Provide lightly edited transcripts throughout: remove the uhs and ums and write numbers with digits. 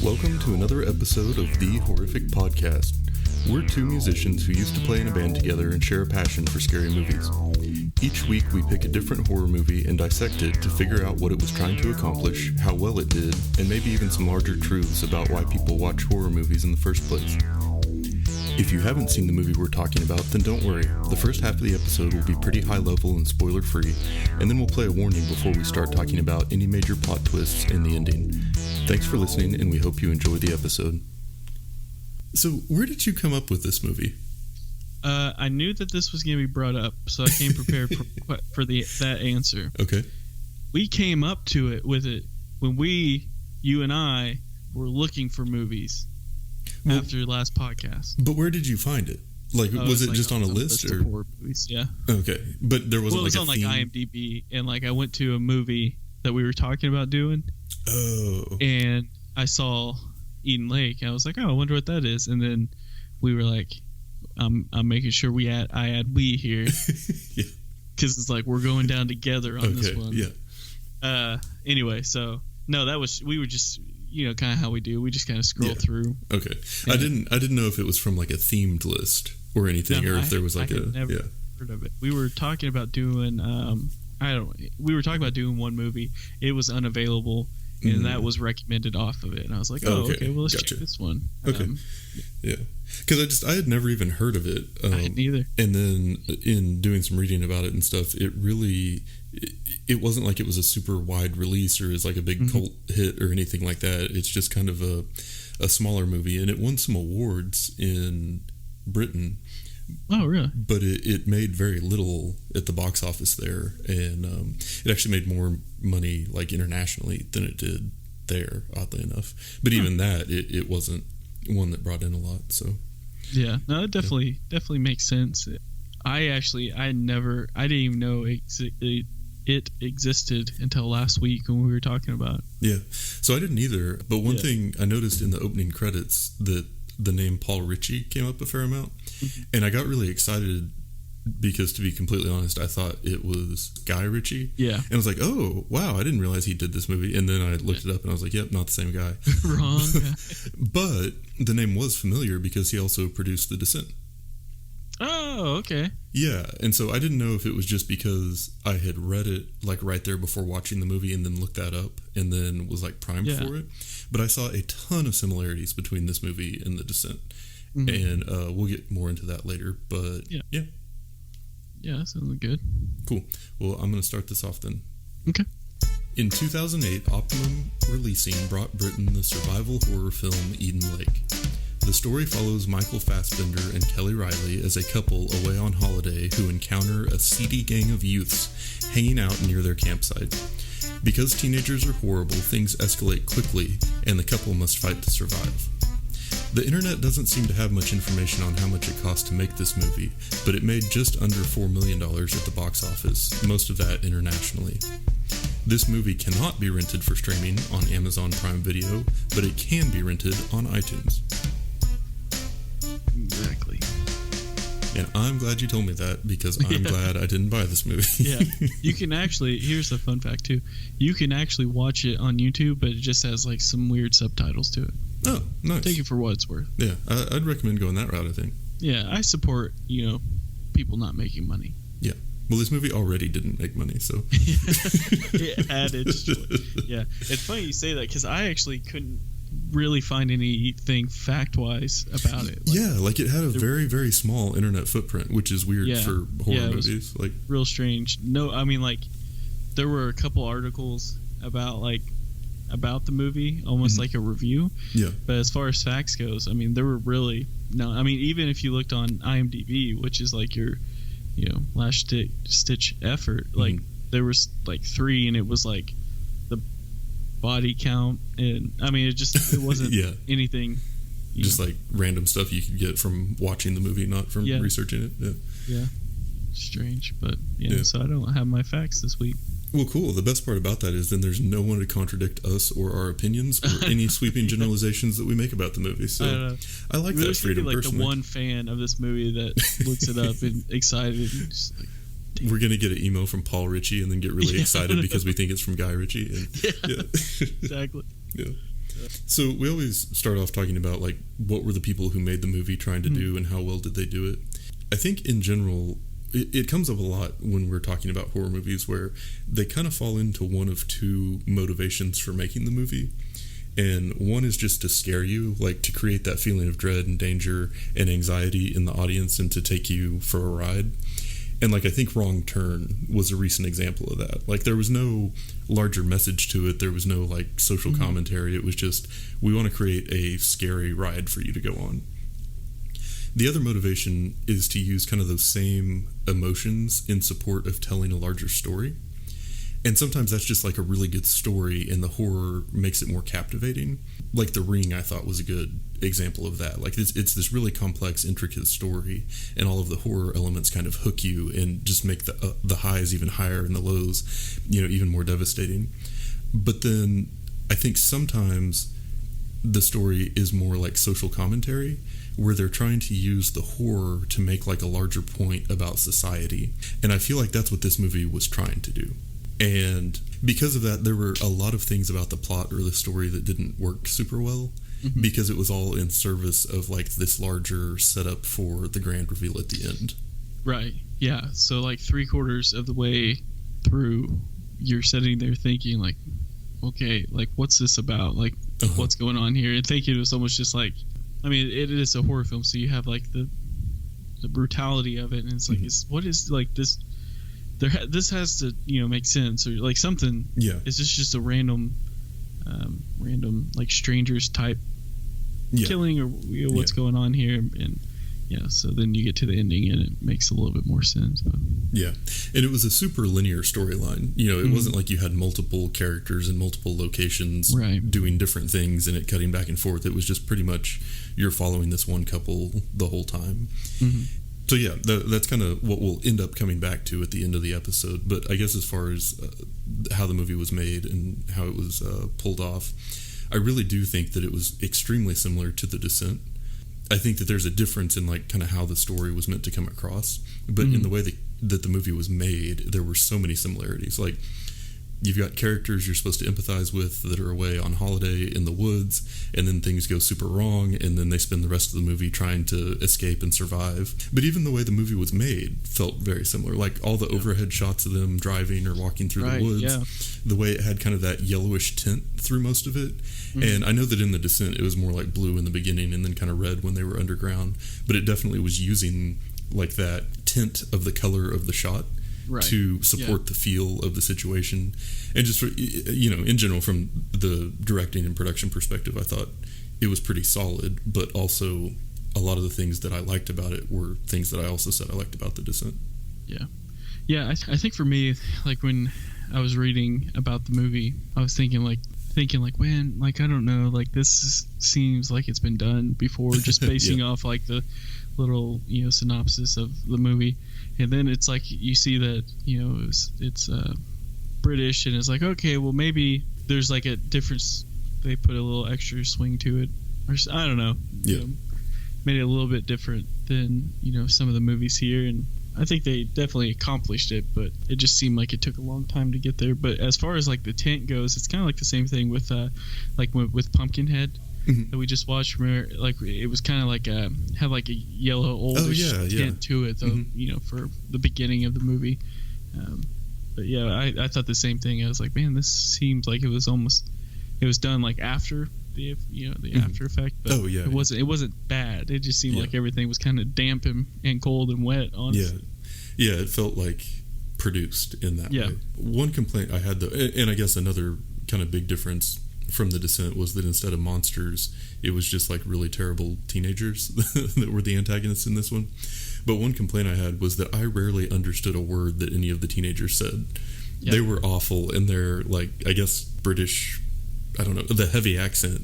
Welcome to another episode of The Horrific Podcast. We're two musicians who used to play in a band together and share a passion for scary movies. Each week we pick a different horror movie and dissect it to figure out what it was trying to accomplish, how well it did, and maybe even some larger truths about why people watch horror movies in the first place. If you haven't seen the movie we're talking about, then don't worry. The first half of the episode will be pretty high level and spoiler free, and then we'll play a warning before we start talking about any major plot twists in the ending. Thanks for listening, and we hope you enjoy the episode. So, where did you come up with this movie? I knew that this was going to be brought up, so I came prepared for that answer. Okay. We came up to it with it when you and I, were looking for movies after last podcast. But where did you find it? Was it just on a list or horror movies? Yeah. Okay, but there wasn't it was on theme? IMDb, and I went to a movie that we were talking about doing. Oh. And I saw Eden Lake. I was like, oh, I wonder what that is. And then we were like, I'm making sure I add we here. Yeah. Because it's like we're going down together on this one. Yeah. Anyway, so no, we were just kind of how we do. We just kind of scroll through. Okay. I didn't know if it was from a themed list or anything, or if there was never heard of it. We were talking about doing we were talking about doing one movie. It was unavailable. And that was recommended off of it. And I was like, okay, well, let's check this one. Okay. Yeah. Because I had never even heard of it. I hadn't either. And then in doing some reading about it and stuff, it really, it wasn't like it was a super wide release or is like a big cult hit or anything like that. It's just kind of a smaller movie. And it won some awards in Britain. Oh, really? But it made very little at the box office there, and it actually made more money internationally than it did there, oddly enough. But even that, it wasn't one that brought in a lot. So yeah, no, it definitely makes sense. I didn't even know it existed until last week when we were talking about it. Yeah, so I didn't either. But one thing I noticed in the opening credits that the name Paul Ritchie came up a fair amount. And I got really excited because, to be completely honest, I thought it was Guy Ritchie. Yeah. And I was like, oh, wow, I didn't realize he did this movie. And then I looked it up and I was like, yep, not the same guy. Wrong guy. But the name was familiar because he also produced The Descent. Oh, okay. Yeah. And so I didn't know if it was just because I had read it right there before watching the movie and then looked that up and then was primed for it. But I saw a ton of similarities between this movie and The Descent. And we'll get more into that later, but yeah, that sounds good. Cool. Well, I'm going to start this off then. Okay. In 2008, Optimum Releasing brought Britain the survival horror film Eden Lake. The story follows Michael Fassbender and Kelly Riley as a couple away on holiday who encounter a seedy gang of youths hanging out near their campsite. Because teenagers are horrible, things escalate quickly, and the couple must fight to survive. The internet doesn't seem to have much information on how much it cost to make this movie, but it made just under $4 million at the box office, most of that internationally. This movie cannot be rented for streaming on Amazon Prime Video, but it can be rented on iTunes. Exactly. And I'm glad you told me that because I'm glad I didn't buy this movie. Yeah. You can actually, here's the fun fact too, you can actually watch it on YouTube, but it just has some weird subtitles to it. Oh, nice. Take it for what it's worth. Yeah, I'd recommend going that route, I think. Yeah, I support, people not making money. Yeah. Well, this movie already didn't make money, so. It added to it. Yeah. It's funny you say that because I actually couldn't really find anything fact-wise about it. It had a very, very small internet footprint, which is weird for horror movies. Real strange. No, I mean, there were a couple articles about the movie, almost like a review. Yeah. But as far as facts goes, I mean, there were really no. I mean, even if you looked on IMDb, which is your, last stitch effort, there was 3, and it was the body count, and I mean, it wasn't anything. Just random stuff you could get from watching the movie, not from researching it. Yeah. Yeah. Strange, but so I don't have my facts this week. Well, cool. The best part about that is then there's no one to contradict us or our opinions or any sweeping generalizations that we make about the movie. So I like that freedom personally. The one fan of this movie that looks it up and excited and just we're going to get an email from Paul Ritchie and then get really excited because we think it's from Guy Ritchie. And, exactly. Yeah. So we always start off talking about like what were the people who made the movie trying to do and how well did they do it. I think in general it comes up a lot when we're talking about horror movies where they kind of fall into one of two motivations for making the movie. And one is just to scare you, like to create that feeling of dread and danger and anxiety in the audience and to take you for a ride. And like I think Wrong Turn was a recent example of that. Like there was no larger message to it. There was no like social commentary. It was just, we want to create a scary ride for you to go on. The other motivation is to use kind of those same emotions in support of telling a larger story. And sometimes that's just like a really good story and the horror makes it more captivating. Like The Ring, I thought was a good example of that. Like it's this really complex, intricate story and all of the horror elements kind of hook you and just make the highs even higher and the lows, even more devastating. But then I think sometimes the story is more like social commentary where they're trying to use the horror to make like a larger point about society. And I feel like that's what this movie was trying to do. And because of that, there were a lot of things about the plot or the story that didn't work super well because it was all in service of like this larger setup for the grand reveal at the end. Right. Yeah. So like 3/4 of the way through, you're sitting there thinking like, okay, like what's this about? Like what's going on here? And thinking it was almost just like, I mean, it is a horror film, so you have like the brutality of it, and it's like, what is like this? This has to make sense or like something. Yeah. Is this just a random like strangers type killing or what's going on here? And so then you get to the ending and it makes a little bit more sense. But. Yeah, and it was a super linear storyline. It wasn't like you had multiple characters in multiple locations doing different things and it cutting back and forth. It was just pretty much you're following this one couple the whole time. So yeah, that's kind of what we'll end up coming back to at the end of the episode. But I guess as far as how the movie was made and how it was pulled off, I really do think that it was extremely similar to The Descent. I think that there's a difference in like kind of how the story was meant to come across, but in the way that the movie was made, there were so many similarities. Like you've got characters you're supposed to empathize with that are away on holiday in the woods, and then things go super wrong, and then they spend the rest of the movie trying to escape and survive. But even the way the movie was made felt very similar. Like all the overhead shots of them driving or walking through the woods, the way it had kind of that yellowish tint through most of it. And I know that in The Descent it was more like blue in the beginning and then kind of red when they were underground, but it definitely was using like that tint of the color of the shot to support the feel of the situation. And just for, in general, from the directing and production perspective, I thought it was pretty solid, but also a lot of the things that I liked about it were things that I also said I liked about The Descent. I think for me, like when I was reading about the movie, I was thinking like, man, like I don't know, like this seems like it's been done before, just basing off like the little synopsis of the movie. And then it's like you see that it's British, and it's like, okay, well maybe there's like a difference. They put a little extra swing to it, or I don't know. Made it a little bit different than some of the movies here, and I think they definitely accomplished it, but it just seemed like it took a long time to get there. But as far as like the tent goes, it's kind of like the same thing with with Pumpkinhead that we just watched. Remember, like it was kind of like had like a yellow oldish tint to it, though. For the beginning of the movie. But I thought the same thing. I was like, man, this seems like it was done like after the after effect. But it wasn't bad. It just seemed like everything was kind of damp and cold and wet. Honestly. Yeah, it felt like produced in that way. One complaint I had though, and I guess another kind of big difference from The Descent, was that instead of monsters, it was just like really terrible teenagers that were the antagonists in this one. But one complaint I had was that I rarely understood a word that any of the teenagers said. They were awful, and they're like, I guess British, I don't know, the heavy accent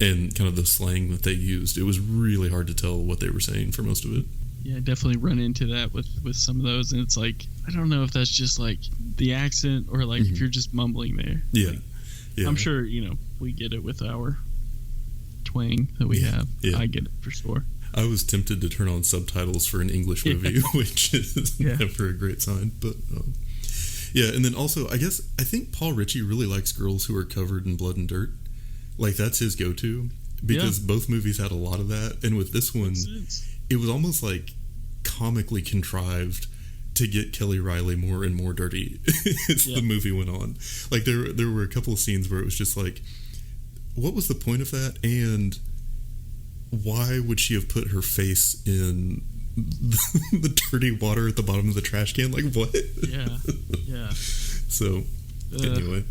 and kind of the slang that they used. It was really hard to tell what they were saying for most of it. Yeah, I definitely run into that with some of those, and it's like, I don't know if that's just like the accent or like if you're just mumbling there. I'm sure we get it with our twang that we have. I get it for sure. I was tempted to turn on subtitles for an English movie, which is never a great sign. But and then also I think Paul Ritchie really likes girls who are covered in blood and dirt. Like, that's his go-to, because both movies had a lot of that. And with this one, it was almost like comically contrived to get Kelly Riley more and more dirty as the movie went on. Like, there were a couple of scenes where it was just like, what was the point of that? And why would she have put her face in the dirty water at the bottom of the trash can? Like, what? Yeah. So, anyway.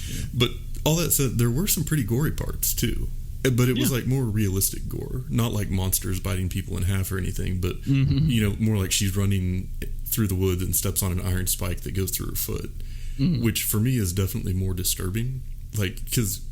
Yeah. But all that said, there were some pretty gory parts, too. But it was like more realistic gore. Not like monsters biting people in half or anything, but, you know, more like she's running through the woods and steps on an iron spike that goes through her foot, which for me is definitely more disturbing. Like, because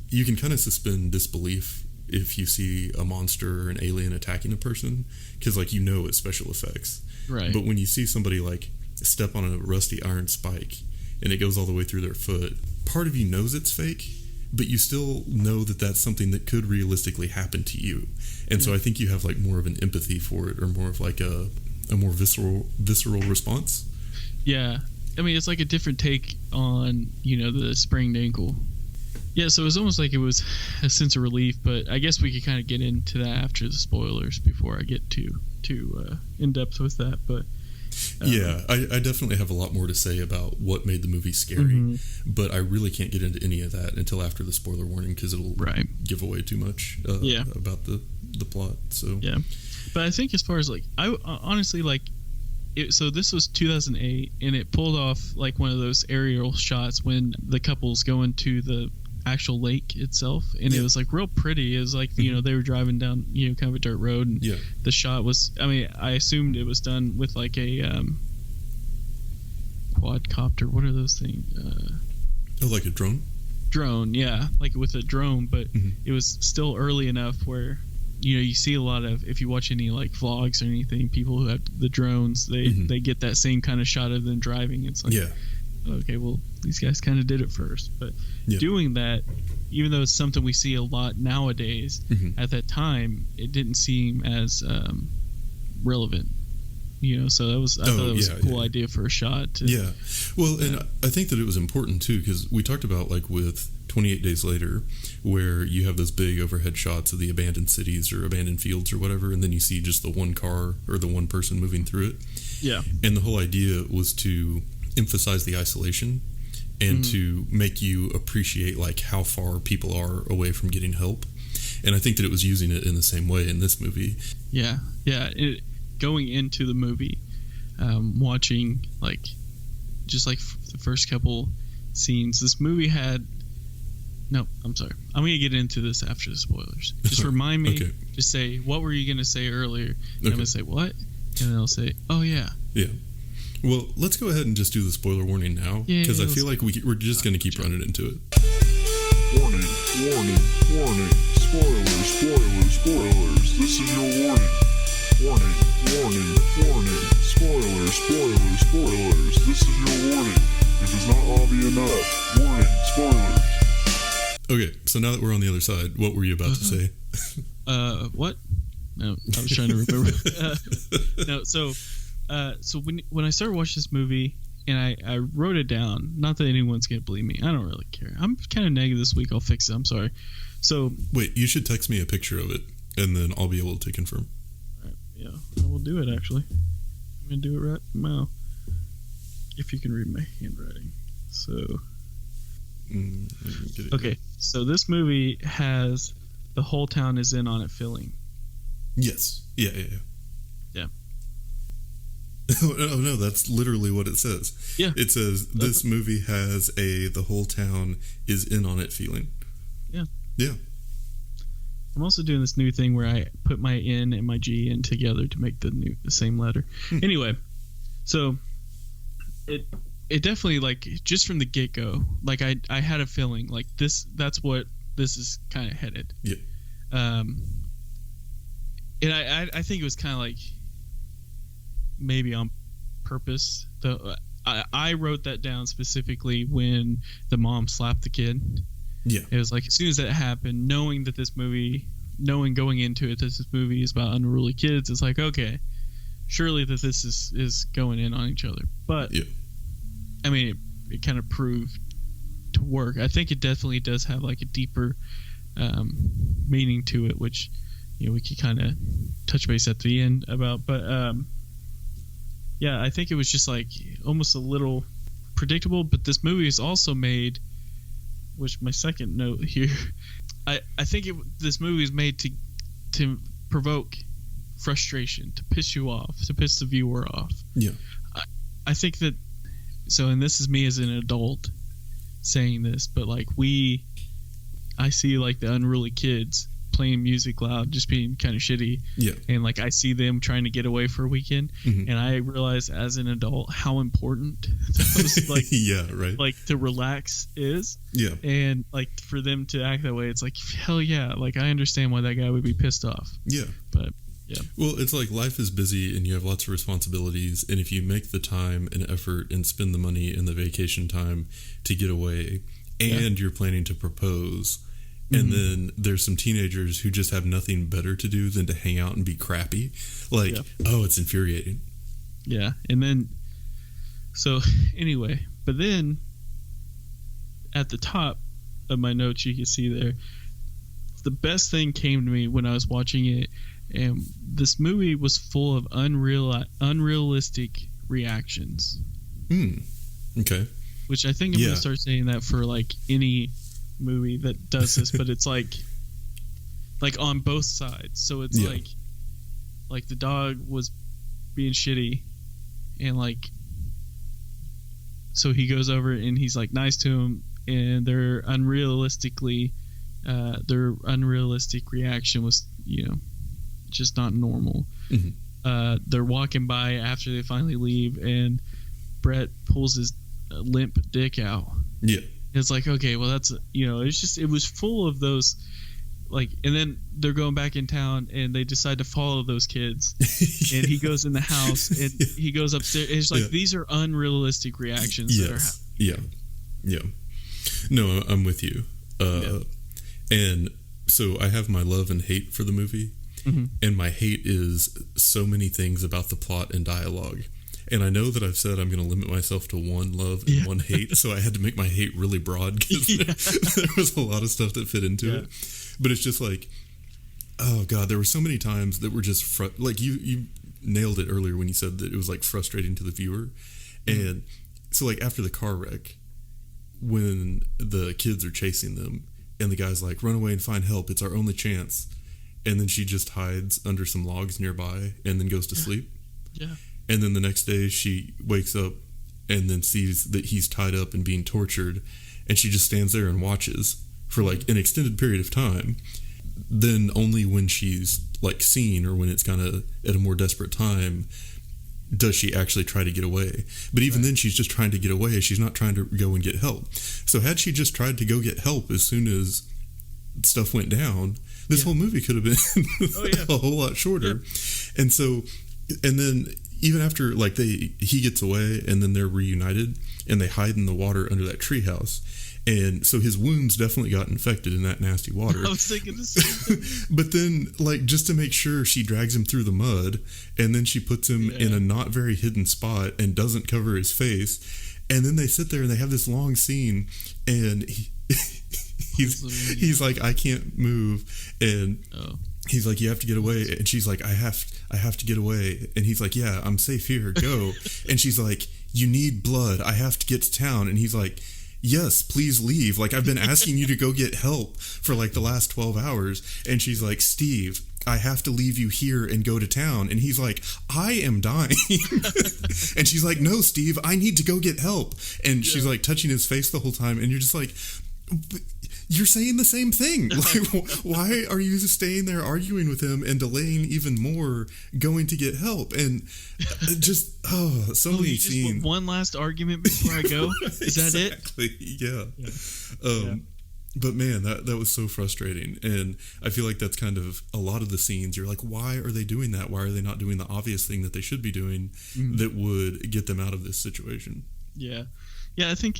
you can kind of suspend disbelief if you see a monster or an alien attacking a person, because, like, you know it's special effects. Right. But when you see somebody, like, step on a rusty iron spike and it goes all the way through their foot, part of you knows it's fake, but you still know that that's something that could realistically happen to you. And so I think you have, like, more of an empathy for it, or more of, like, a more visceral response. Yeah. I mean, it's like a different take on, you know, the sprained ankle. Yeah, so it was almost like it was a sense of relief, but I guess we could kind of get into that after the spoilers before I get too in depth with that. But I definitely have a lot more to say about what made the movie scary, but I really can't get into any of that until after the spoiler warning, because it'll give away too much about the plot. So yeah, but I think as far as, like, I honestly, like, so this was 2008, and it pulled off like one of those aerial shots when the couple's going to the actual lake itself, and it was like real pretty. It was like, you know, they were driving down, you know, kind of a dirt road, and the shot was, I mean, I assumed it was done with like a quadcopter. What are those things? Like a drone? Drone, yeah, like with a drone, but it was still early enough where, you know, you see a lot of, if you watch any like vlogs or anything, people who have the drones, they get that same kind of shot of them driving. It's like, okay, well, these guys kind of did it first, but doing that, even though it's something we see a lot nowadays, at that time it didn't seem as relevant, you know. So that was, I thought it was a cool idea for a shot. Well, and I think that it was important too, because we talked about, like, with 28 Days Later, where you have those big overhead shots of the abandoned cities or abandoned fields or whatever, and then you see just the one car or the one person moving through it. Yeah. And the whole idea was to emphasize the isolation and to make you appreciate, like, how far people are away from getting help. And I think that it was using it in the same way in this movie. Going into the movie, watching, like, just like the first couple scenes, this movie had, no, I'm sorry, I'm going to get into this after the spoilers. Just remind me, just say, what were you going to say earlier? And I'm going to say, what? And then I'll say, oh yeah. Well, let's go ahead and just do the spoiler warning now, because I feel like we're just going to keep running into it. Warning, warning, warning. Spoilers, spoilers, spoilers. This is your warning. Warning, warning, warning. Spoilers, spoilers, spoilers. This is your warning. If it's not obvious enough, warning, spoilers. Okay, so now that we're on the other side, what were you about to say? What? No, I was trying to remember. No, so when I started watching this movie, and I wrote it down, not that anyone's going to believe me. I don't really care. I'm kind of negative this week. I'll fix it. I'm sorry. So wait, you should text me a picture of it, and then I'll be able to confirm. All right, yeah, I will do it, actually. I'm going to do it right now. If you can read my handwriting. So... okay, so this movie has the whole town is in on it feeling. Yes. Yeah. Oh no, that's literally what it says. Yeah. It says this movie has the whole town is in on it feeling. Yeah. Yeah. I'm also doing this new thing where I put my N and my G in together to make the same letter. Anyway, so it definitely, like, just from the get-go, like, I had a feeling like that's what this is kind of headed. Yeah. And I think it was kind of like maybe on purpose. I wrote that down specifically when the mom slapped the kid. Yeah. It was like, as soon as that happened, knowing going into it that this movie is about unruly kids, it's like, okay, surely that this is going in on each other. But I mean, it kind of proved to work. I think it definitely does have like a deeper meaning to it, which we could kind of touch base at the end about. But I think it was just like almost a little predictable. But this movie is also made, which my second note here, I think this movie is made to provoke frustration, to piss you off, to piss the viewer off. Yeah. I think that, and this is me as an adult saying this, but like I see like the unruly kids playing music loud, just being kind of shitty. Yeah. And like I see them trying to get away for a weekend, and I realize as an adult how important those like like to relax is. Yeah. And like for them to act that way, it's like hell yeah, like I understand why that guy would be pissed off. Yeah. But yeah. Well, it's like life is busy and you have lots of responsibilities, and if you make the time and effort and spend the money and the vacation time to get away, and you're planning to propose, and then there's some teenagers who just have nothing better to do than to hang out and be crappy, like, it's infuriating. Yeah. And then, so anyway, but then at the top of my notes, you can see there, the best thing came to me when I was watching it. And this movie was full of unrealistic reactions. Okay. Which I think I'm going to start saying that for like any movie that does this, but it's like on both sides. So it's like the dog was being shitty, and like, so he goes over and he's like nice to him, and their unrealistic reaction was, just not normal. They're walking by after they finally leave, and Brett pulls his limp dick out. Yeah. It's like, okay, well that's, it was full of those, like, and then they're going back in town and they decide to follow those kids. And he goes in the house and he goes upstairs. It's like, these are unrealistic reactions that are happening. Yeah. No, I'm with you. And so I have my love and hate for the movie. And my hate is so many things about the plot and dialogue. And I know that I've said I'm going to limit myself to one love and one hate, so I had to make my hate really broad because there was a lot of stuff that fit into it. But it's just like, oh God, there were so many times that were just like you nailed it earlier when you said that it was like frustrating to the viewer. And so like after the car wreck, when the kids are chasing them and the guy's like, run away and find help, it's our only chance. And then she just hides under some logs nearby and then goes to sleep. Yeah. And then the next day she wakes up and then sees that he's tied up and being tortured. And she just stands there and watches for like an extended period of time. Then only when she's like seen or when it's kind of at a more desperate time does she actually try to get away. But even then she's just trying to get away. She's not trying to go and get help. So had she just tried to go get help as soon as stuff went down, this whole movie could have been a whole lot shorter. And so, and then even after like he gets away and then they're reunited and they hide in the water under that treehouse. And so his wounds definitely got infected in that nasty water. I was thinking the same thing. But then, like, just to make sure, she drags him through the mud, and then she puts him in a not very hidden spot and doesn't cover his face. And then they sit there and they have this long scene, and he's like, I can't move, and he's like, you have to get away. And she's like, I have to get away. And he's like, yeah, I'm safe here, go. And she's like, you need blood, I have to get to town. And he's like, yes, please leave. Like, I've been asking you to go get help for like the last 12 hours. And she's like, Steve, I have to leave you here and go to town. And he's like, I am dying. And she's like, no, Steve, I need to go get help. And she's like touching his face the whole time. And you're just like, you're saying the same thing. Like, why are you staying there arguing with him and delaying even more going to get help? And just, so many scenes. One last argument before I go? Is that exactly. Yeah. But man, that was so frustrating. And I feel like that's kind of a lot of the scenes. You're like, why are they doing that? Why are they not doing the obvious thing that they should be doing that would get them out of this situation? Yeah. Yeah, I think...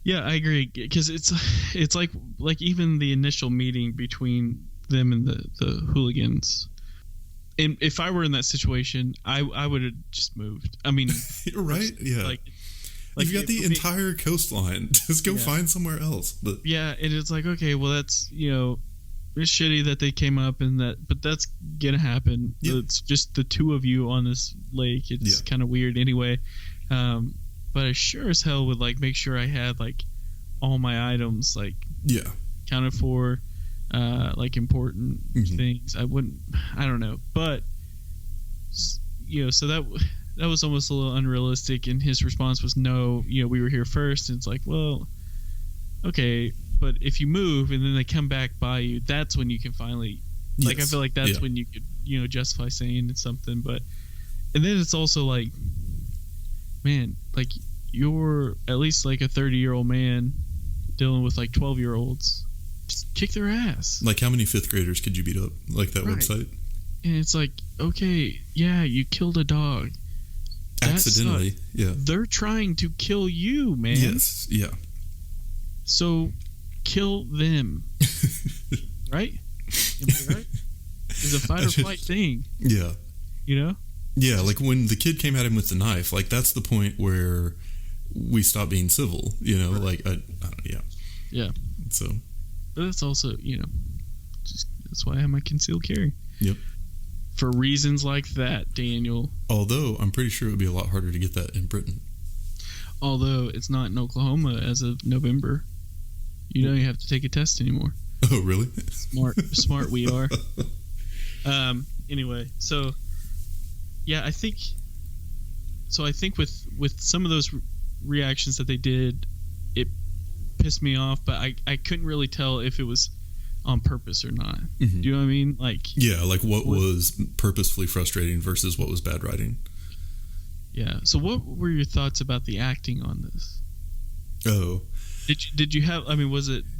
yeah, I agree, because it's like even the initial meeting between them and the hooligans. And if I were in that situation, I would have just moved. I mean, right? Yeah. Like, You've got the entire coastline. Just go find somewhere else. But yeah, and it's like, okay, well, that's, it's shitty that they came up but that's gonna happen. Yeah. It's just the two of you on this lake. It's kind of weird anyway. But I sure as hell would like make sure I had like all my items like accounted for, like important things. I don't know, but so that was almost a little unrealistic. And his response was, no, we were here first. And it's like, well, okay, but if you move and then they come back by you, that's when you can finally, like, I feel like that's when you could, justify saying it's something. But, and then it's also like, man, like you're at least like a 30-year-old man dealing with like 12-year-olds. Just kick their ass. Like, how many fifth graders could you beat up? Like that website? And it's like, okay, yeah, you killed a dog. Accidentally, yeah. They're trying to kill you, man. Yes, yeah. So, kill them. Right? Am I right? It's a fight or flight thing. Yeah. Yeah, like when the kid came at him with the knife, like that's the point where we stop being civil, like, I don't, Yeah. So. But that's also, that's why I have my concealed carry. Yep. For reasons like that, Daniel. Although, I'm pretty sure it would be a lot harder to get that in Britain. Although, it's not in Oklahoma as of November. You don't have to take a test anymore. Oh, really? Smart we are. Anyway, so, yeah, I think with some of those reactions that they did, it pissed me off, but I couldn't really tell if it was on purpose or not. Do you know what I mean? Like, yeah, like what was purposefully frustrating versus what was bad writing. Yeah. So what were your thoughts about the acting on this? Oh, did you have, I mean,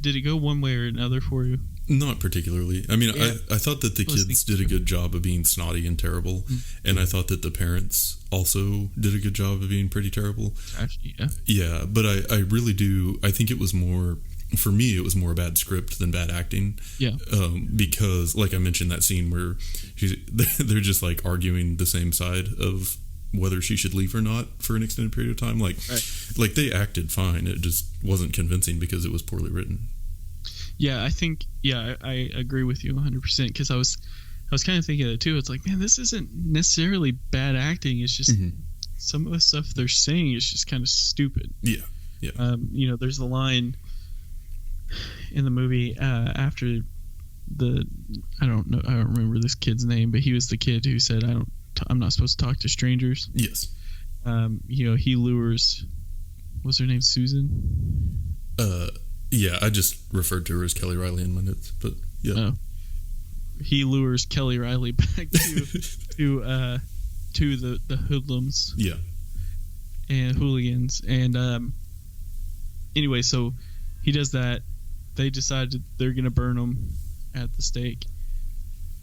did it go one way or another for you? Not particularly. I mean, I thought that the kids did a good job of being snotty and terrible, and I thought that the parents also did a good job of being pretty terrible. Actually, yeah, but I really do. I think it was more, for me, it was more bad script than bad acting. Yeah. Because, like I mentioned, that scene where they're just like arguing the same side of whether she should leave or not for an extended period of time. Like they acted fine. It just wasn't convincing because it was poorly written. Yeah, I think, I agree with you 100%, because I was kind of thinking of it too. It's like, man, this isn't necessarily bad acting. It's just some of the stuff they're saying is just kind of stupid. Yeah. There's the line in the movie after I don't remember this kid's name, but he was the kid who said, I'm not supposed to talk to strangers. Yes. He lures, what's her name, Susan? Yeah, I just referred to her as Kelly Riley in my notes, but yeah. Oh. He lures Kelly Riley back to the hoodlums. Yeah. And hooligans. And anyway, so he does that. They decided they're going to burn him at the stake.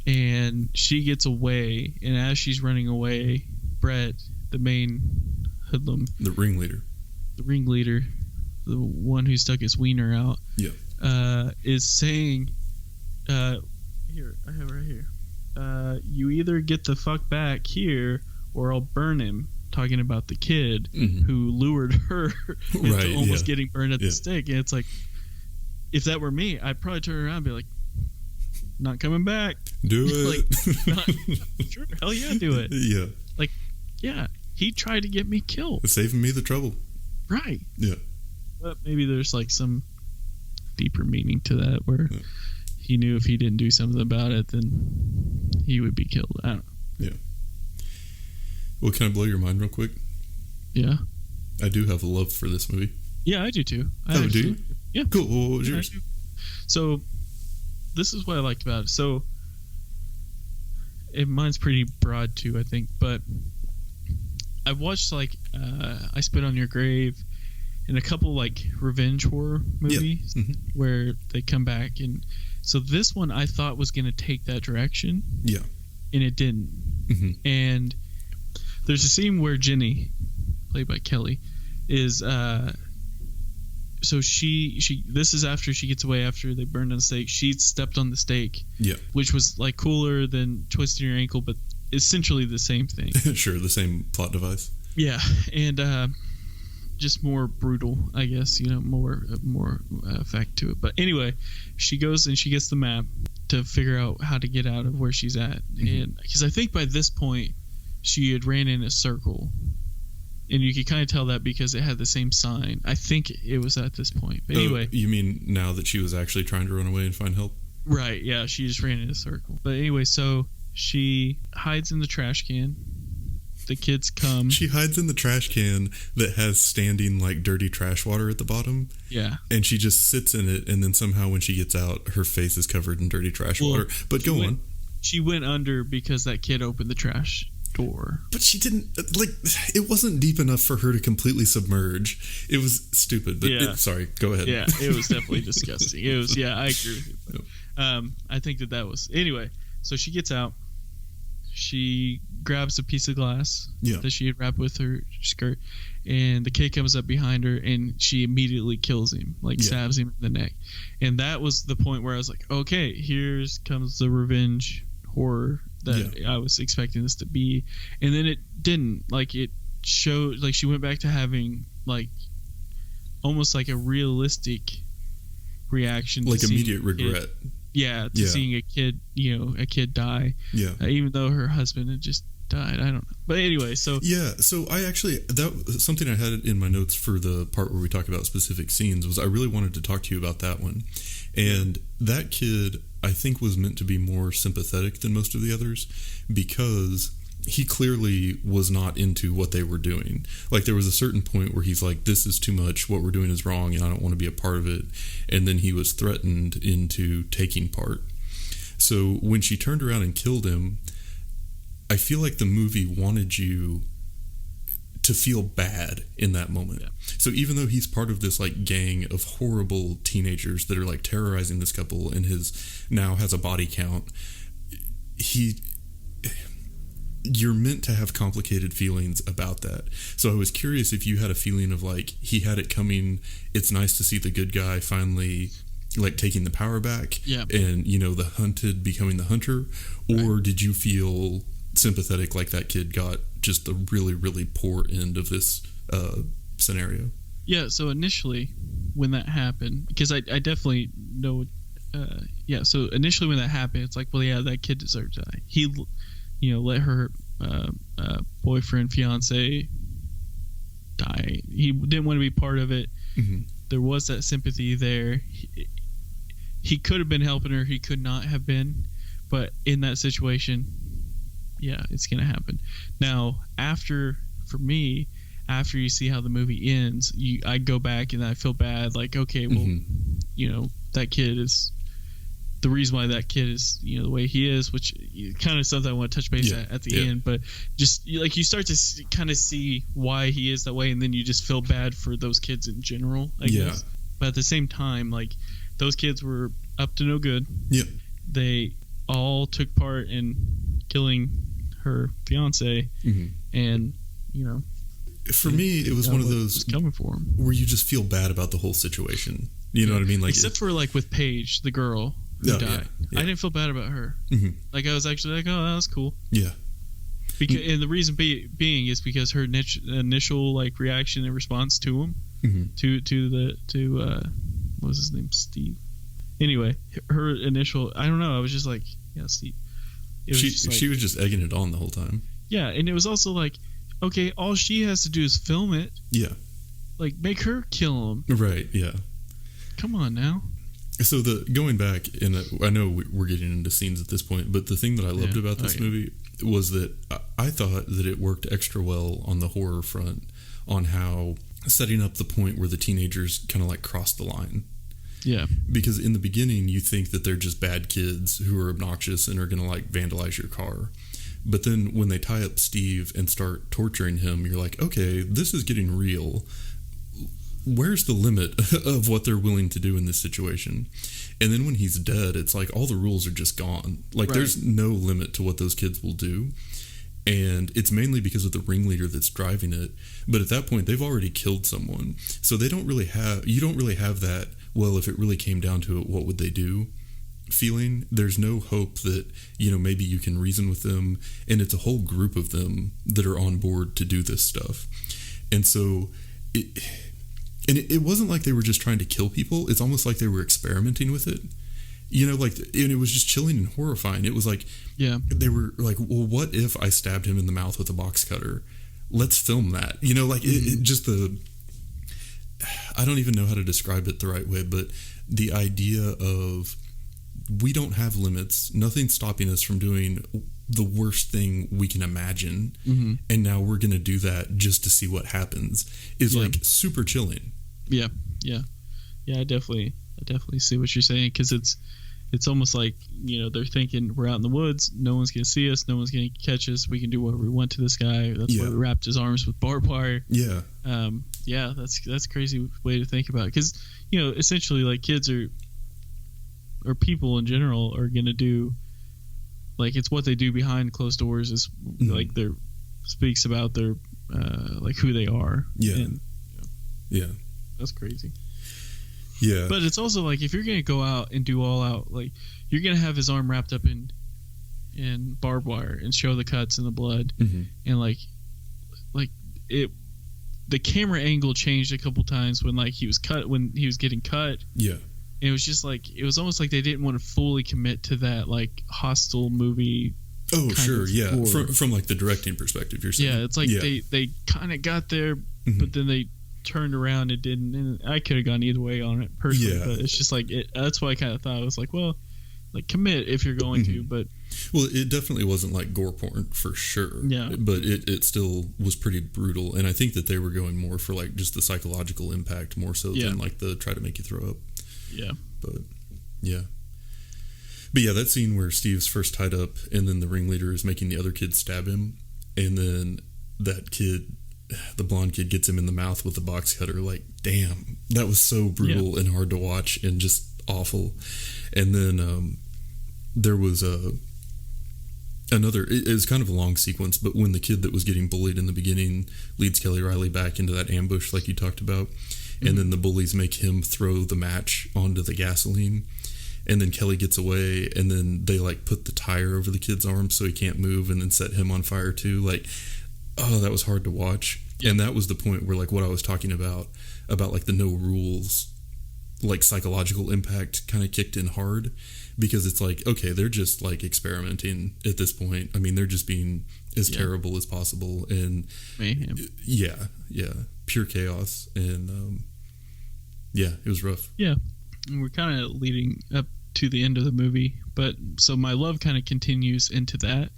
And she gets away, and as she's running away, Brett, the main hoodlum, the ringleader, the one who stuck his wiener out, is saying, here, I have it right here, you either get the fuck back here or I'll burn him, talking about the kid who lured her into almost getting burned at the stake. And it's like, if that were me, I'd probably turn around and be like, not coming back. Do it. Sure, hell yeah, do it. Yeah. Like, yeah, he tried to get me killed. Saving me the trouble. Right. Yeah. But maybe there's like some deeper meaning to that where he knew if he didn't do something about it, then he would be killed. I don't know. Yeah. Well, can I blow your mind real quick? Yeah. I do have a love for this movie. Yeah, I do too. Do you? Yeah. Cool. Well, what was yours? So, this is what I liked about it. So, mine's pretty broad too, I think. But I've watched like I Spit on Your Grave and a couple like revenge horror movies where they come back, and so this one I thought was going to take that direction. Yeah. And it didn't. And there's a scene where Jenny, played by Kelly, is so she this is after she gets away after they burned on the stake. She stepped on the stake. Yeah. Which was like cooler than twisting your ankle, but essentially the same thing. Sure, the same plot device. Yeah. And just more brutal, I guess, more effect to it. But anyway, she goes and she gets the map to figure out how to get out of where she's at. And because I think by this point she had ran in a circle, and you could kind of tell that because it had the same sign. I think it was at this point. But anyway, you mean now that she was actually trying to run away and find help? Right, yeah, she just ran in a circle. But anyway, so she hides in the trash can. The kids come. She hides in the trash can that has standing like dirty trash water at the bottom. Yeah. And she just sits in it, and then somehow when she gets out, her face is covered in dirty trash water. But go on. She went under because that kid opened the trash door. But she didn't, like, it wasn't deep enough for her to completely submerge. It was stupid. But sorry, go ahead. Yeah, it was definitely disgusting. It was, I agree with you. But, I think that was, anyway, so she gets out. She grabs a piece of glass that she had wrapped with her skirt, and the kid comes up behind her, and she immediately kills him, stabs him in the neck. And that was the point where I was like, okay, here comes the revenge horror that I was expecting this to be. And then it didn't. Like, it showed, like, she went back to having, like, almost like a realistic reaction, like immediate regret. Seeing a kid die. Yeah. Even though her husband had just died. I don't know. But anyway, so I actually, that something I had in my notes for the part where we talk about specific scenes was I really wanted to talk to you about that one. And that kid, I think, was meant to be more sympathetic than most of the others because he clearly was not into what they were doing. Like, there was a certain point where he's like, this is too much, what we're doing is wrong, and I don't want to be a part of it. And then he was threatened into taking part. So when she turned around and killed him, I feel like the movie wanted you to feel bad in that moment. Yeah. So even though he's part of this like gang of horrible teenagers that are like terrorizing this couple, and his now has a body count, you're meant to have complicated feelings about that. So I was curious if you had a feeling of like, he had it coming, it's nice to see the good guy finally like taking the power back, and the hunted becoming the hunter, or did you feel sympathetic like that kid got just the really, really poor end of this scenario? Yeah, so initially when that happened, because I definitely know, so initially when that happened, it's like, well, yeah, that kid deserved to die. He let her boyfriend, fiance die. He didn't want to be part of it. Mm-hmm. There was that sympathy there. He could have been helping her. He could not have been. But in that situation, it's going to happen. Now, after you see how the movie ends, I go back and I feel bad. Like, okay, well, that kid is... the reason why that kid is the way he is, which kind of something I want to touch base at the end, but just like you start to kind of see why he is that way, and then you just feel bad for those kids in general, I guess. But at the same time, like, those kids were up to no good. They all took part in killing her fiance, and for me it was one of those coming for him where you just feel bad about the whole situation. You know what I mean? Like, except for like with Paige, the girl who died. I didn't feel bad about her. Like, I was actually like, oh, that was cool. Because, and the reason being is because her initial like reaction and response to him, what was his name, Steve. Anyway, her initial, I don't know, I was just like, yeah, Steve. She was just egging it on the whole time. Yeah, and it was also like, okay, all she has to do is film it. Yeah. Like, make her kill him. Right. Yeah. Come on now. So going back, and I know we're getting into scenes at this point, but the thing that I loved about this movie was that I thought that it worked extra well on the horror front, on how setting up the point where the teenagers kind of like cross the line. Yeah. Because in the beginning, you think that they're just bad kids who are obnoxious and are going to like vandalize your car. But then when they tie up Steve and start torturing him, you're like, okay, this is getting real. Where's the limit of what they're willing to do in this situation? And then when he's dead, it's like all the rules are just gone. Like, there's no limit to what those kids will do. And it's mainly because of the ringleader that's driving it. But at that point, they've already killed someone. So you don't really have that, well, if it really came down to it, what would they do feeling. There's no hope that, maybe you can reason with them. And it's a whole group of them that are on board to do this stuff. And so it wasn't like they were just trying to kill people. It's almost like they were experimenting with it. Like, and it was just chilling and horrifying. It was like, they were like, well, what if I stabbed him in the mouth with a box cutter? Let's film that. Like it just I don't even know how to describe it the right way, but the idea of we don't have limits. Nothing's stopping us from doing the worst thing we can imagine. And now we're going to do that just to see what happens is like super chilling. Yeah. I definitely see what you're saying, because it's almost like, they're thinking we're out in the woods, no one's gonna see us, no one's gonna catch us, we can do whatever we want to this guy. That's why we wrapped his arms with barbed wire. That's a crazy way to think about it, because essentially, like, kids or people in general are gonna do, like, it's what they do behind closed doors is like their speaks about their like who they are. That's crazy. Yeah. But it's also like, if you're going to go out and do all out, like, you're going to have his arm wrapped up in barbed wire and show the cuts and the blood. And like the camera angle changed a couple times when he was getting cut. Yeah. And it was just like, it was almost like they didn't want to fully commit to that, like, hostile movie. Oh, sure. Yeah. From like the directing perspective, you're saying. Yeah. It's like they kind of got there, but then they turned around and didn't, and I could have gone either way on it personally, but it's just like that's why I kind of thought, I was like, well, like, commit if you're going to, but it definitely wasn't like gore porn for sure, but it still was pretty brutal, and I think that they were going more for like just the psychological impact more so than like the try to make you throw up. But that scene where Steve's first tied up and then the ringleader is making the other kid stab him, and then that kid, the blonde kid, gets him in the mouth with the box cutter. Like, damn, that was so brutal and hard to watch and just awful. And then there was another, it was kind of a long sequence, but when the kid that was getting bullied in the beginning leads Kelly Riley back into that ambush like you talked about, and then the bullies make him throw the match onto the gasoline, and then Kelly gets away, and then they like put the tire over the kid's arm so he can't move, and then set him on fire too. Like, oh, that was hard to watch. And that was the point where, like, what I was talking about like the no rules, like, psychological impact kind of kicked in hard, because it's like, okay, they're just like experimenting at this point. I mean, they're just being as terrible as possible, and mayhem. Pure chaos, and it was rough. And we're kind of leading up to the end of the movie, but so my love kind of continues into that.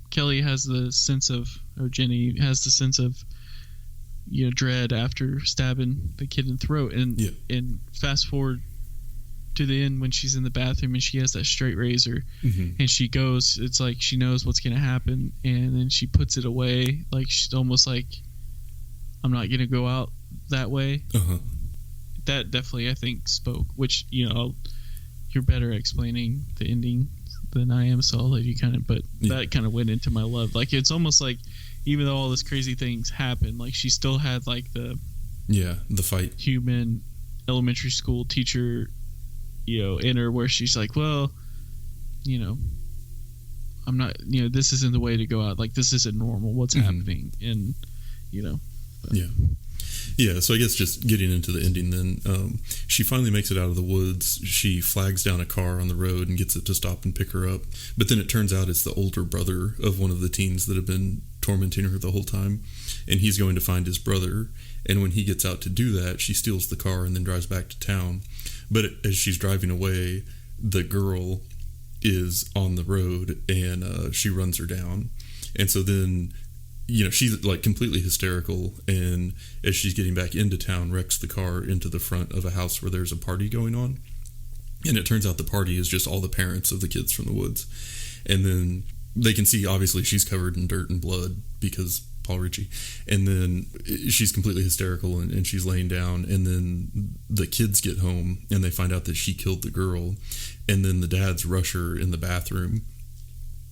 Kelly has the sense of, or Jenny has the sense of, dread after stabbing the kid in the throat, and fast forward to the end when she's in the bathroom and she has that straight razor, and she goes, it's like she knows what's going to happen, and then she puts it away, like she's almost like, I'm not going to go out that way. That definitely, I think, spoke, which, you're better at explaining the ending than I am, so I'll let you kind of, but that kind of went into my love. Like, it's almost like, even though all this crazy things happened, like, she still had like the fight, human elementary school teacher, in her, where she's like, well, I'm not, this isn't the way to go out, like, this isn't normal, what's happening, and so I guess just getting into the ending then, she finally makes it out of the woods. She flags down a car on the road and gets it to stop and pick her up, but then it turns out it's the older brother of one of the teens that have been tormenting her the whole time, and he's going to find his brother, and when he gets out to do that, she steals the car and then drives back to town. But as she's driving away, the girl is on the road, and she runs her down, and so then she's like completely hysterical, and as she's getting back into town, wrecks the car into the front of a house where there's a party going on, and it turns out the party is just all the parents of the kids from the woods, and then they can see obviously she's covered in dirt and blood because Paul Ritchie, and then she's completely hysterical, and she's laying down, and then the kids get home and they find out that she killed the girl, and then the dads rush her in the bathroom,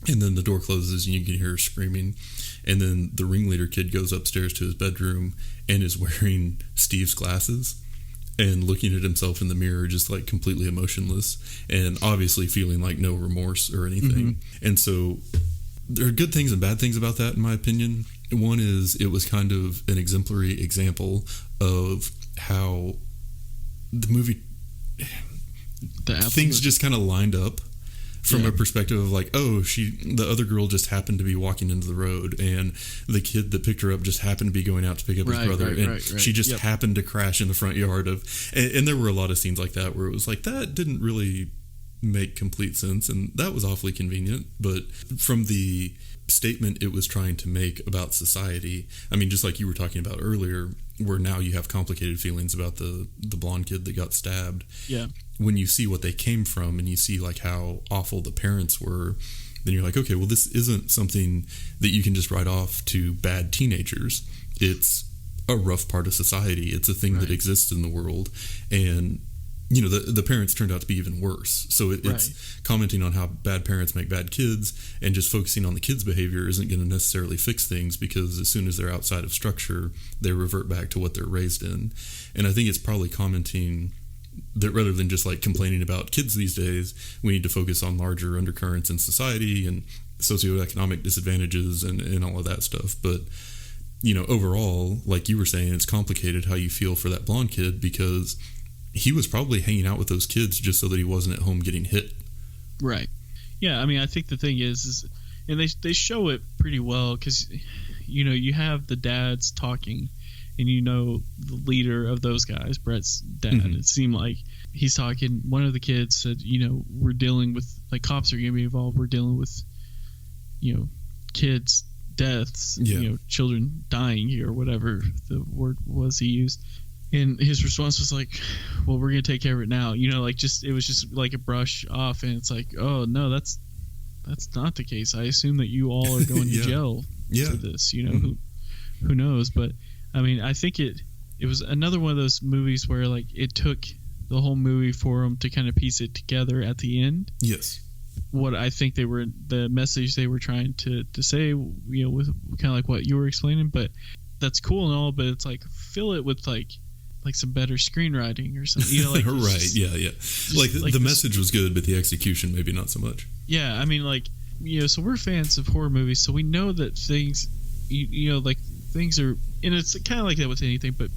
and then the door closes and you can hear her screaming, and then the ringleader kid goes upstairs to his bedroom and is wearing Steve's glasses and looking at himself in the mirror, just like completely emotionless, and obviously feeling like no remorse or anything. And so there are good things and bad things about that, in my opinion. One is it was kind of an exemplary example of how the movie things just kind of lined up from a perspective of like, oh, the other girl just happened to be walking into the road, and the kid that picked her up just happened to be going out to pick up his brother, and she just happened to crash in the front yard of, and there were a lot of scenes like that where it was like, that didn't really make complete sense, and that was awfully convenient. But from the statement it was trying to make about society, I mean, just like you were talking about earlier, where now you have complicated feelings about the blonde kid that got stabbed. Yeah. When you see what they came from and you see like how awful the parents were, then you're like, okay, well, this isn't something that you can just write off to bad teenagers. It's a rough part of society. It's a thing that exists in the world. And, you know, the parents turned out to be even worse. So it's commenting on how bad parents make bad kids, and just focusing on the kids' behavior isn't going to necessarily fix things, because as soon as they're outside of structure, they revert back to what they're raised in. And I think it's probably commenting that rather than just like complaining about kids these days, we need to focus on larger undercurrents in society and socioeconomic disadvantages and all of that stuff. But, you know, overall, like you were saying, it's complicated how you feel for that blonde kid, because he was probably hanging out with those kids just so that he wasn't at home getting hit. Right. Yeah, I mean, I think the thing is and they show it pretty well, because, you know, you have the dads talking, and you know the leader of those guys, Brett's dad, it seemed like he's talking. One of the kids said, you know, we're dealing with, like, cops are going to be involved. We're dealing with, you know, kids' deaths, you know, children dying here, or whatever the word was he used. And his response was like, well, we're going to take care of it now. You know, like, just, it was just like a brush off. And it's like, oh, no, that's not the case. I assume that you all are going to jail for this, you know, who knows? But I mean, I think it was another one of those movies where, like, it took the whole movie for them to kind of piece it together at the end. Yes. What I think the message they were trying to say, you know, with kind of like what you were explaining, but that's cool and all, but it's like, fill it with like some better screenwriting or something, you know, like right, like the message was good, but the execution maybe not so much. Yeah, I mean, like, you know, so we're fans of horror movies, so we know that things, you know, like, things are, and it's kind of like that with anything, but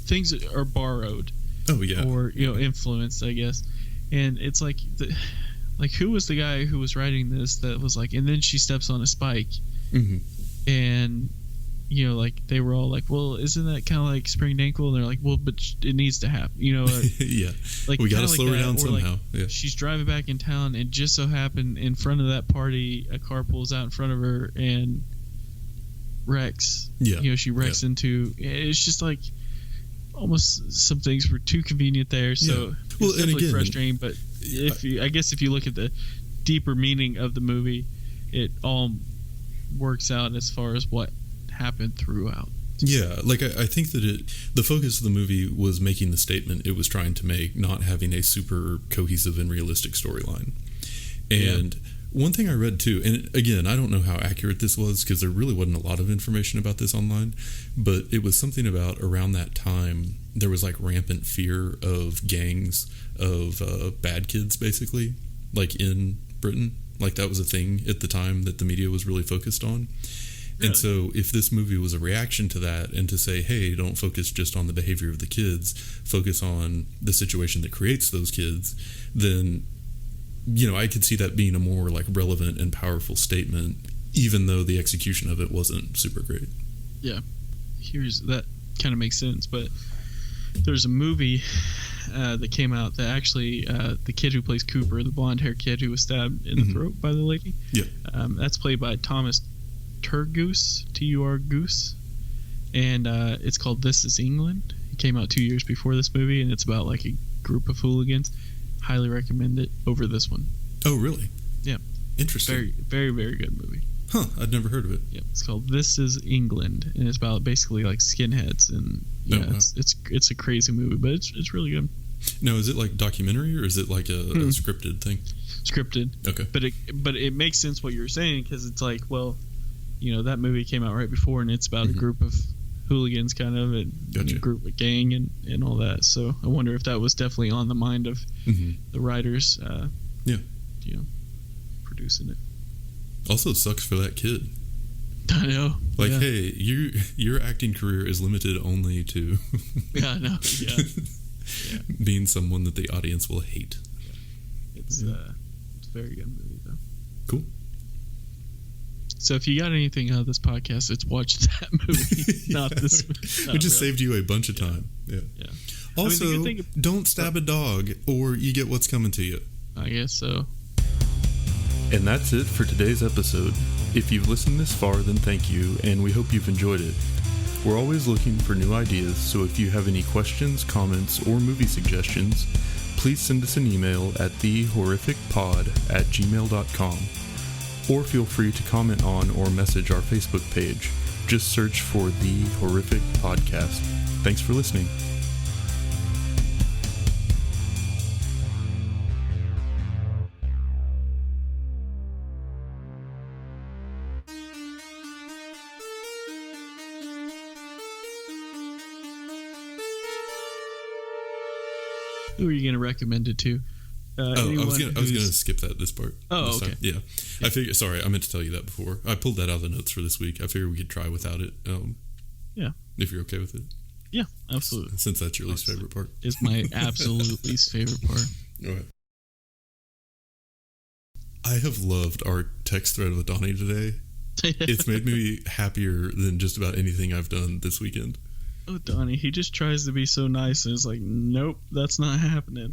things are borrowed. Oh yeah. Or, you know, influenced, I guess. And it's like, who was the guy who was writing this that was like, and then she steps on a spike, and, you know, like, they were all like, well, isn't that kind of like sprained ankle? And they're like, well, but it needs to happen, you know. Yeah, like, we gotta slow her down somehow. Like, she's driving back in town, and just so happened in front of that party, a car pulls out in front of her and wrecks. Yeah, you know, she wrecks into. It's just like almost some things were too convenient there. So well, it's definitely frustrating. But I guess if you look at the deeper meaning of the movie, it all works out as far as what happened throughout. Yeah, like I think that the focus of the movie was making the statement it was trying to make, not having a super cohesive and realistic storyline. And one thing I read too, and again, I don't know how accurate this was because there really wasn't a lot of information about this online, but it was something about around that time there was like rampant fear of gangs of bad kids, basically, like in Britain. Like that was a thing at the time that the media was really focused on. Really? And so if this movie was a reaction to that, and to say, hey, don't focus just on the behavior of the kids, focus on the situation that creates those kids, then, you know, I could see that being a more like relevant and powerful statement, even though the execution of it wasn't super great. Yeah, that kind of makes sense. But there's a movie that came out that actually the kid who plays Cooper, the blonde haired kid who was stabbed in the throat by the lady, that's played by Thomas Turgoose, Goose, and it's called This Is England. It came out 2 years before this movie, and it's about like a group of hooligans. Highly recommend it over this one. Oh, really? Yeah. Interesting. Very, very, very good movie. Huh, I'd never heard of it. Yeah, it's called This Is England, and it's about basically like skinheads, and it's a crazy movie, but it's really good. Now, is it like documentary, or is it like a scripted thing? Scripted. Okay. But it makes sense what you're saying, because it's like, well, you know, that movie came out right before, and it's about a group of hooligans, kind of, and a group, a gang, and all that. So I wonder if that was definitely on the mind of the writers. You know, producing it. Also sucks for that kid. I know. Like, hey, your acting career is limited only to yeah, no, yeah. being someone that the audience will hate. It's a very good movie though. Cool. So if you got anything out of this podcast, it's watch that movie, not this. We just saved you a bunch of time. Yeah. Also, don't stab a dog, or you get what's coming to you. I guess so. And that's it for today's episode. If you've listened this far, then thank you, and we hope you've enjoyed it. We're always looking for new ideas, so if you have any questions, comments, or movie suggestions, please send us an email at thehorrificpod@gmail.com, or feel free to comment on or message our Facebook page. Just search for The Horrific Podcast. Thanks for listening. Who are you going to recommend it to? I was gonna skip this part. Oh, okay. Time. Yeah. I figured. Sorry, I meant to tell you that before. I pulled that out of the notes for this week. I figured we could try without it. Yeah. If you're okay with it. Yeah, absolutely. Since that's your least favorite part. It's my absolute least favorite part. All right. I have loved our text thread with Donnie today. It's made me happier than just about anything I've done this weekend. Oh, Donnie, he just tries to be so nice, and it's like, nope, that's not happening.